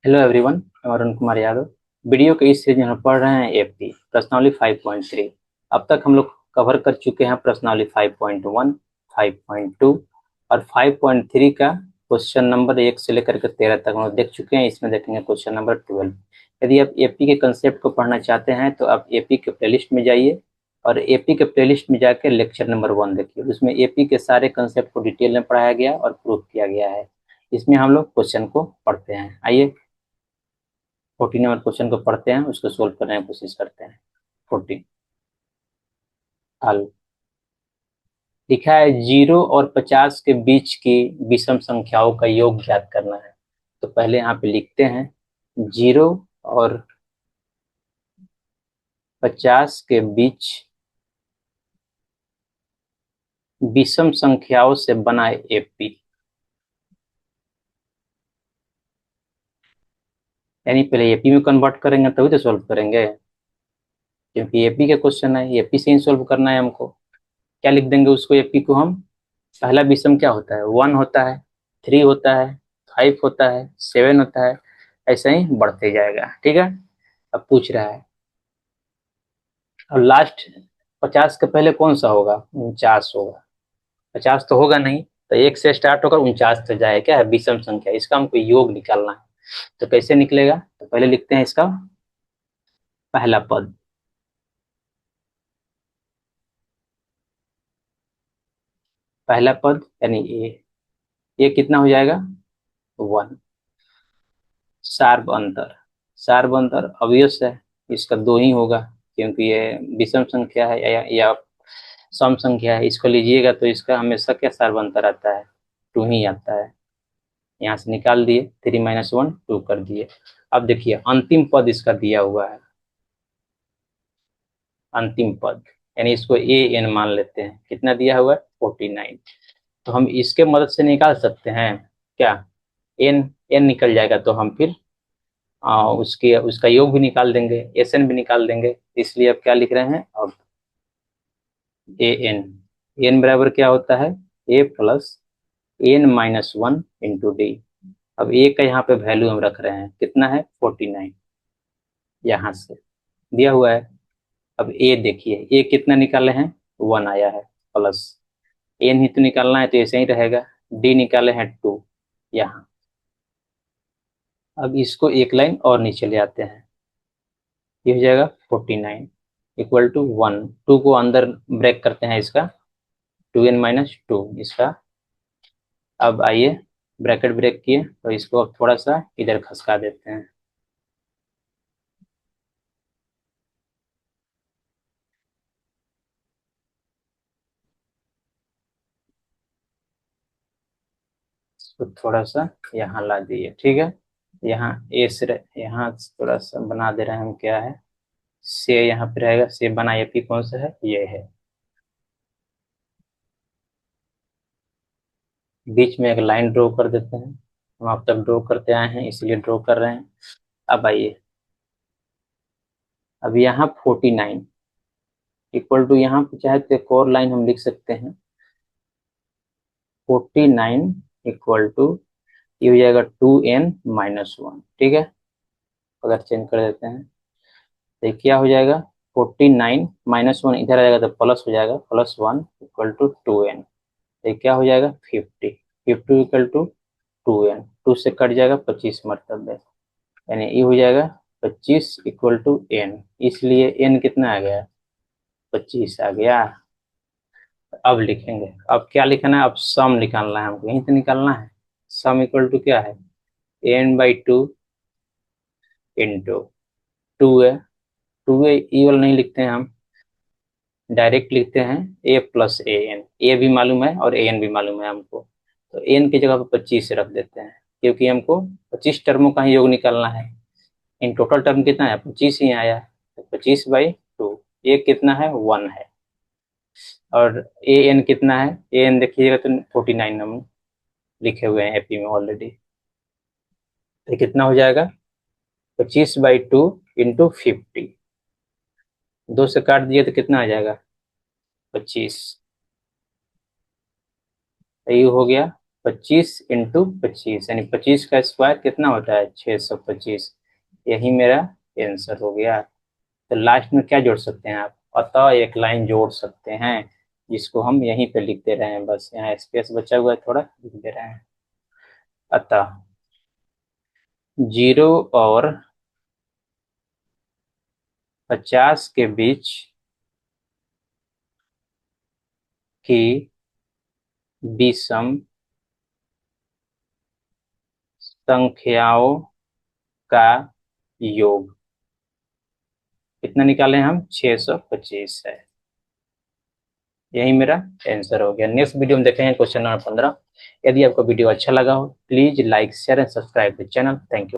Hello everyone, मैं Arun Kumar Yadav. Video के इस सीरीज में हम पढ़ रहे हैं एपी प्रश्नावली 5.3। अब तक हम लोग कवर कर चुके हैं प्रश्नावली 5.1, 5.2 और 5.3 का क्वेश्चन नंबर 1 से लेकर के 13 तक हम लोग देख चुके हैं। इसमें देखेंगे क्वेश्चन नंबर 12। यदि आप एपी के कंसेप्ट को पढ़ना चाहते हैं तो आप एपी के प्लेलिस्ट में जाइए और एपी के प्लेलिस्ट में जाकर लेक्चर नंबर 1 देखिए। उसमें एपी के सारे कंसेप्ट को डिटेल में पढ़ाया गया और प्रूफ किया गया है। इसमें हम लोग क्वेश्चन को पढ़ते हैं। आइए 14 नंबर क्वेश्चन को पढ़ते हैं, उसको सोल्व करने की कोशिश करते हैं। 14 हल लिखा है 0 और 50 के बीच की विषम संख्याओं का योग ज्ञात करना है। तो पहले यहाँ पे लिखते हैं 0 और 50 के बीच विषम संख्याओं से बना एपी, यानी पहले एपी में कन्वर्ट करेंगे तभी तो सोल्व करेंगे, क्योंकि एपी का क्वेश्चन है, एपी से ही सोल्व करना है हमको। क्या लिख देंगे उसको, एपी को हम पहला विषम क्या होता है, 1 होता है, 3 होता है, 5 होता है, 7 होता है, ऐसे ही बढ़ते जाएगा। ठीक है। अब पूछ रहा है और लास्ट 50 के पहले कौन सा होगा, 49 होगा। 50 तो होगा नहीं, तो 1 से स्टार्ट होकर 49 तक जाए, क्या है विषम संख्या, इसका हमको योग निकालना है। तो कैसे निकलेगा, तो पहले लिखते हैं इसका पहला पद। पहला पद यानी ए कितना हो जाएगा 1। सार्व अंतर, सार्व अंतर अवयस है, इसका 2 ही होगा, क्योंकि ये विषम संख्या है या सम संख्या है। इसको लीजिएगा तो इसका हमेशा क्या सार्व अंतर आता है, 2 ही आता है। यहाँ से निकाल दिए, 3 - 1 2 कर दिए। अब देखिए अंतिम पद इसका दिया हुआ है, अंतिम पद यानी इसको ए एन मान लेते हैं। कितना दिया हुआ है 49। तो हम इसके मदद से निकाल सकते हैं क्या, एन एन निकल जाएगा तो हम फिर उसके उसका योग भी निकाल देंगे, एस एन भी निकाल देंगे। इसलिए अब क्या लिख रहे हैं, अब ए एन, एन बराबर क्या होता है ए प्लस n - 1 इंटू डी। अब ए का यहाँ पे वैल्यू हम रख रहे हैं, कितना है 49, यहाँ से दिया हुआ है। अब ए देखिए, ए कितना निकाले हैं 1 आया है, प्लस एन ही तो निकालना है तो ऐसे ही रहेगा। डी निकाले हैं 2 यहाँ। अब इसको एक लाइन और नीचे ले आते हैं, ये हो जाएगा 49 इक्वल टू 1। 2 को अंदर ब्रेक करते हैं इसका, 2n - 2 इसका। अब आइए ब्रैकेट ब्रेक किए तो इसको अब थोड़ा सा इधर खसका देते हैं। इसको थोड़ा सा यहाँ ला दिए, ठीक है। यहाँ ए से यहाँ थोड़ा सा बना दे रहे हैं हम, क्या है से यहाँ पे रहेगा, से बना ये पी कौन सा है, ये है। बीच में एक लाइन ड्रॉ कर देते हैं, हम अब तक ड्रॉ करते आए हैं इसलिए ड्रॉ कर रहे हैं। अब आइए, अब यहाँ 49 इक्वल टू, यहाँ पे चाहे तो एक और लाइन हम लिख सकते हैं, 49 इक्वल टू, ये हो जाएगा 2n - 1। ठीक है। अगर चेंज कर देते हैं तो क्या हो जाएगा 49 - 1 इधर आ जाएगा तो प्लस हो जाएगा, +1 इक्वल टू 2n। तो क्या हो जाएगा 50, 50 इक्वल टू 2n, 2 से कट जाएगा 25 मरतबे, यानी ये हो जाएगा 25 इक्वल टू n। इसलिए n कितना आ गया 25 आ गया। अब लिखेंगे, अब क्या लिखना है, अब सम निकालना है हमको, यहीं से निकालना है। सम इक्वल टू क्या है n/2 इंटू 2 है, 2 है, ई वाला नहीं लिखते हैं हम, डायरेक्ट लिखते हैं a प्लस ए एन। ए भी मालूम है और ए एन भी मालूम है हमको, तो एन की जगह पर 25 रख देते हैं, क्योंकि हमको 25 टर्मों का ही योग निकालना है। इन टोटल टर्म कितना है 25 ही आया है, तो 25/2। ए कितना है 1 है, और ए एन कितना है, ए एन देखिएगा तो 49 हम लिखे हुए हैं एपी में ऑलरेडी। तो कितना हो जाएगा 25/2 इंटू 50, 2 से काट दिए तो कितना आ जाएगा 25। तो ये हो गया 25 इंटू 25 यानी 25 का स्क्वायर कितना होता है 625। यही मेरा आंसर हो गया। तो लास्ट में क्या जोड़ सकते हैं आप, अतः एक लाइन जोड़ सकते हैं, जिसको हम यहीं पे लिख दे रहे हैं, बस यहाँ स्पेस बचा हुआ है थोड़ा लिख दे रहे हैं। अतः 0 और 50 के बीच की विषम संख्याओं का योग कितना निकाले हम 625 है। यही मेरा आंसर हो गया। नेक्स्ट वीडियो में देखेंगे क्वेश्चन नंबर 15। यदि आपको वीडियो अच्छा लगा हो please like share and subscribe the channel. Thank you.